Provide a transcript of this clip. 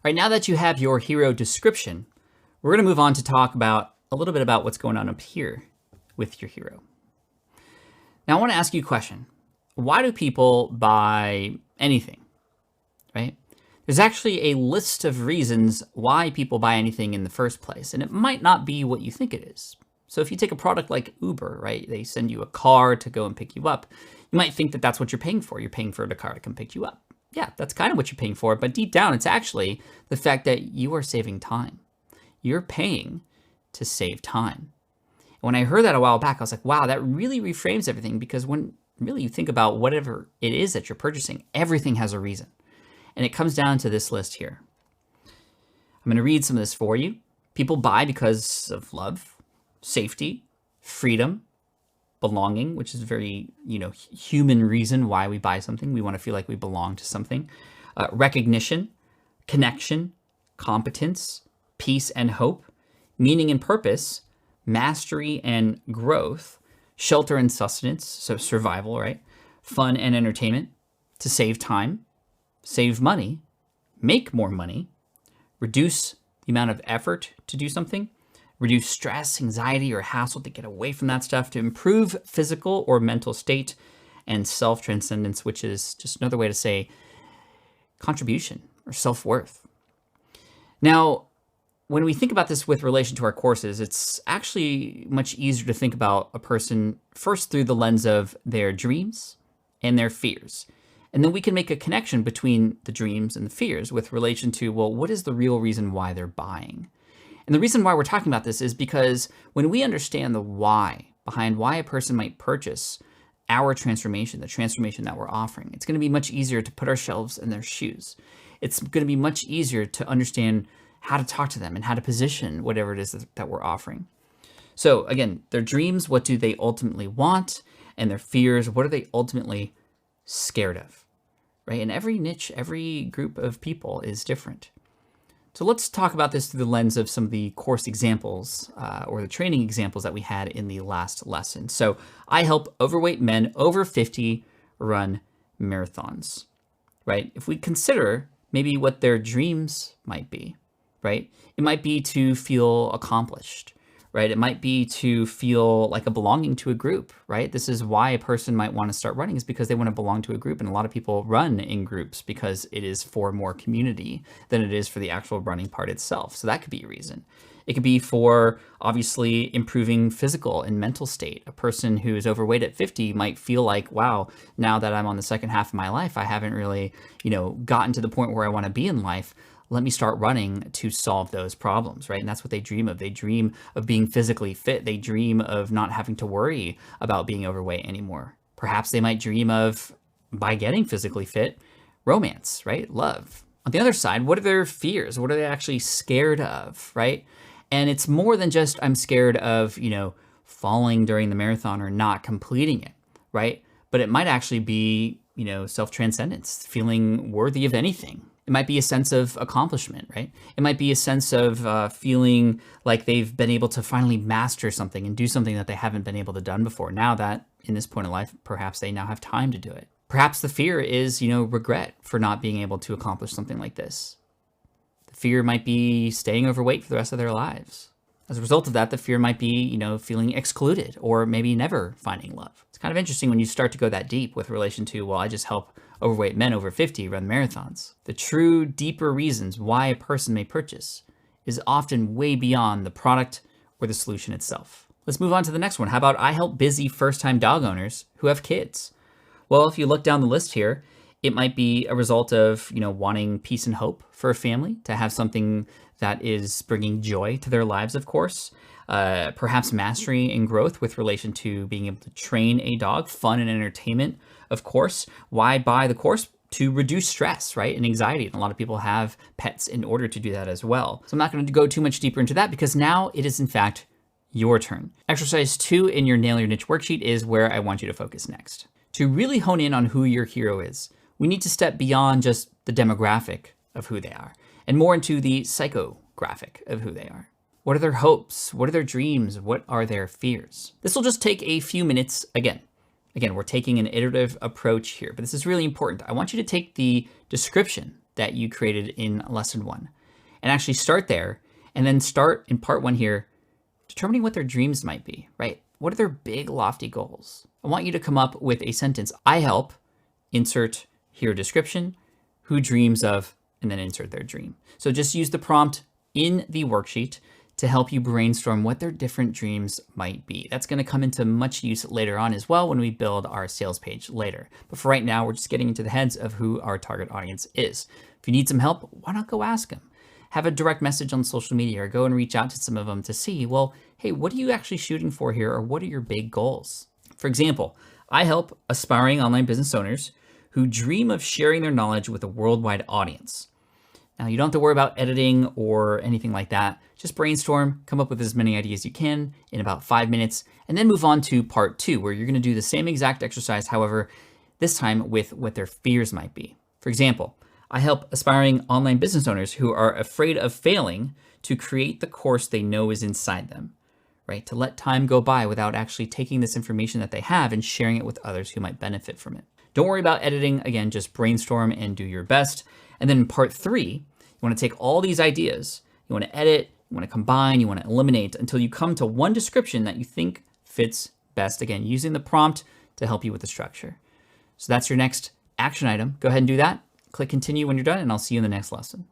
right, now that you have your hero description, we're going to move on to talk about a little bit about what's going on up here with your hero. Now, I want to ask you a question. Why do people buy anything, right? There's actually a list of reasons why people buy anything in the first place, and it might not be what you think it is. So if you take a product like Uber, right, they send you a car to go and pick you up. You might think that that's what you're paying for. You're paying for the car to come pick you up. Yeah, that's kind of what you're paying for, but deep down, it's actually the fact that you are saving time. You're paying to save time. When I heard that a while back, I was like, wow, that really reframes everything, because when really you think about whatever it is that you're purchasing, everything has a reason. And it comes down to this list here. I'm going to read some of this for you. People buy because of love, safety, freedom, belonging, which is a very, human reason why we buy something. We want to feel like we belong to something. Recognition, connection, competence, peace and hope, meaning and purpose, mastery and growth, shelter and sustenance, so survival, right? Fun and entertainment, to save time, save money, make more money, reduce the amount of effort to do something, reduce stress, anxiety, or hassle to get away from that stuff, to improve physical or mental state, and self-transcendence, which is just another way to say contribution or self-worth. Now, when we think about this with relation to our courses, it's actually much easier to think about a person first through the lens of their dreams and their fears. And then we can make a connection between the dreams and the fears with relation to, well, what is the real reason why they're buying? And the reason why we're talking about this is because when we understand the why behind why a person might purchase our transformation, the transformation that we're offering, it's going to be much easier to put ourselves in their shoes. It's going to be much easier to understand how to talk to them and how to position whatever it is that we're offering. So again, their dreams, what do they ultimately want? And their fears, what are they ultimately scared of, right? And every niche, every group of people is different. So let's talk about this through the lens of some of the course examples or the training examples that we had in the last lesson. So I help overweight men over 50 run marathons, right? If we consider maybe what their dreams might be, right? It might be to feel accomplished, right? It might be to feel like a belonging to a group, right? This is why a person might want to start running, is because they want to belong to a group. And a lot of people run in groups because it is for more community than it is for the actual running part itself. So that could be a reason. It could be for obviously improving physical and mental state. A person who is overweight at 50 might feel like, wow, now that I'm on the second half of my life, I haven't really, gotten to the point where I want to be in life. Let me start running to solve those problems, right? And that's what they dream of. They dream of being physically fit. They dream of not having to worry about being overweight anymore. Perhaps they might dream of, by getting physically fit, romance, right? Love. On the other side, what are their fears? What are they actually scared of, right? And it's more than just, I'm scared of, falling during the marathon or not completing it, right? But it might actually be, self-transcendence, feeling worthy of anything. It might be a sense of accomplishment, right? It might be a sense of feeling like they've been able to finally master something and do something that they haven't been able to done before. Now that in this point of life, perhaps they now have time to do it. Perhaps the fear is, regret for not being able to accomplish something like this. The fear might be staying overweight for the rest of their lives. As a result of that, the fear might be, feeling excluded or maybe never finding love. It's kind of interesting when you start to go that deep with relation to, well, I just help overweight men over 50 run marathons. The true, deeper reasons why a person may purchase is often way beyond the product or the solution itself. Let's move on to the next one. How about I help busy first-time dog owners who have kids? Well, if you look down the list here, it might be a result of, wanting peace and hope for a family, to have something that is bringing joy to their lives, of course. Perhaps mastery and growth with relation to being able to train a dog, fun and entertainment, of course. Why buy the course? To reduce stress, right, and anxiety. And a lot of people have pets in order to do that as well. So I'm not going to go too much deeper into that because now it is in fact your turn. Exercise 2 in your Nail Your Niche worksheet is where I want you to focus next. To really hone in on who your hero is, we need to step beyond just the demographic of who they are and more into the psychographic of who they are. What are their hopes? What are their dreams? What are their fears? This will just take a few minutes. Again, we're taking an iterative approach here, but this is really important. I want you to take the description that you created in lesson 1 and actually start there, and then start in part 1 here, determining what their dreams might be, right? What are their big lofty goals? I want you to come up with a sentence. I help, insert hero description, who dreams of, and then insert their dream. So just use the prompt in the worksheet to help you brainstorm what their different dreams might be. That's going to come into much use later on as well when we build our sales page later. But for right now, we're just getting into the heads of who our target audience is. If you need some help, why not go ask them? Have a direct message on social media or go and reach out to some of them to see, well, hey, what are you actually shooting for here? Or what are your big goals? For example, I help aspiring online business owners who dream of sharing their knowledge with a worldwide audience. Now, you don't have to worry about editing or anything like that. Just brainstorm, come up with as many ideas as you can in about 5 minutes, and then move on to part 2, where you're going to do the same exact exercise, however, this time with what their fears might be. For example, I help aspiring online business owners who are afraid of failing to create the course they know is inside them, right? To let time go by without actually taking this information that they have and sharing it with others who might benefit from it. Don't worry about editing. Again, just brainstorm and do your best. And then in part 3, you want to take all these ideas, you want to edit, you want to combine, you want to eliminate until you come to one description that you think fits best. Again, using the prompt to help you with the structure. So that's your next action item. Go ahead and do that. Click continue when you're done, and I'll see you in the next lesson.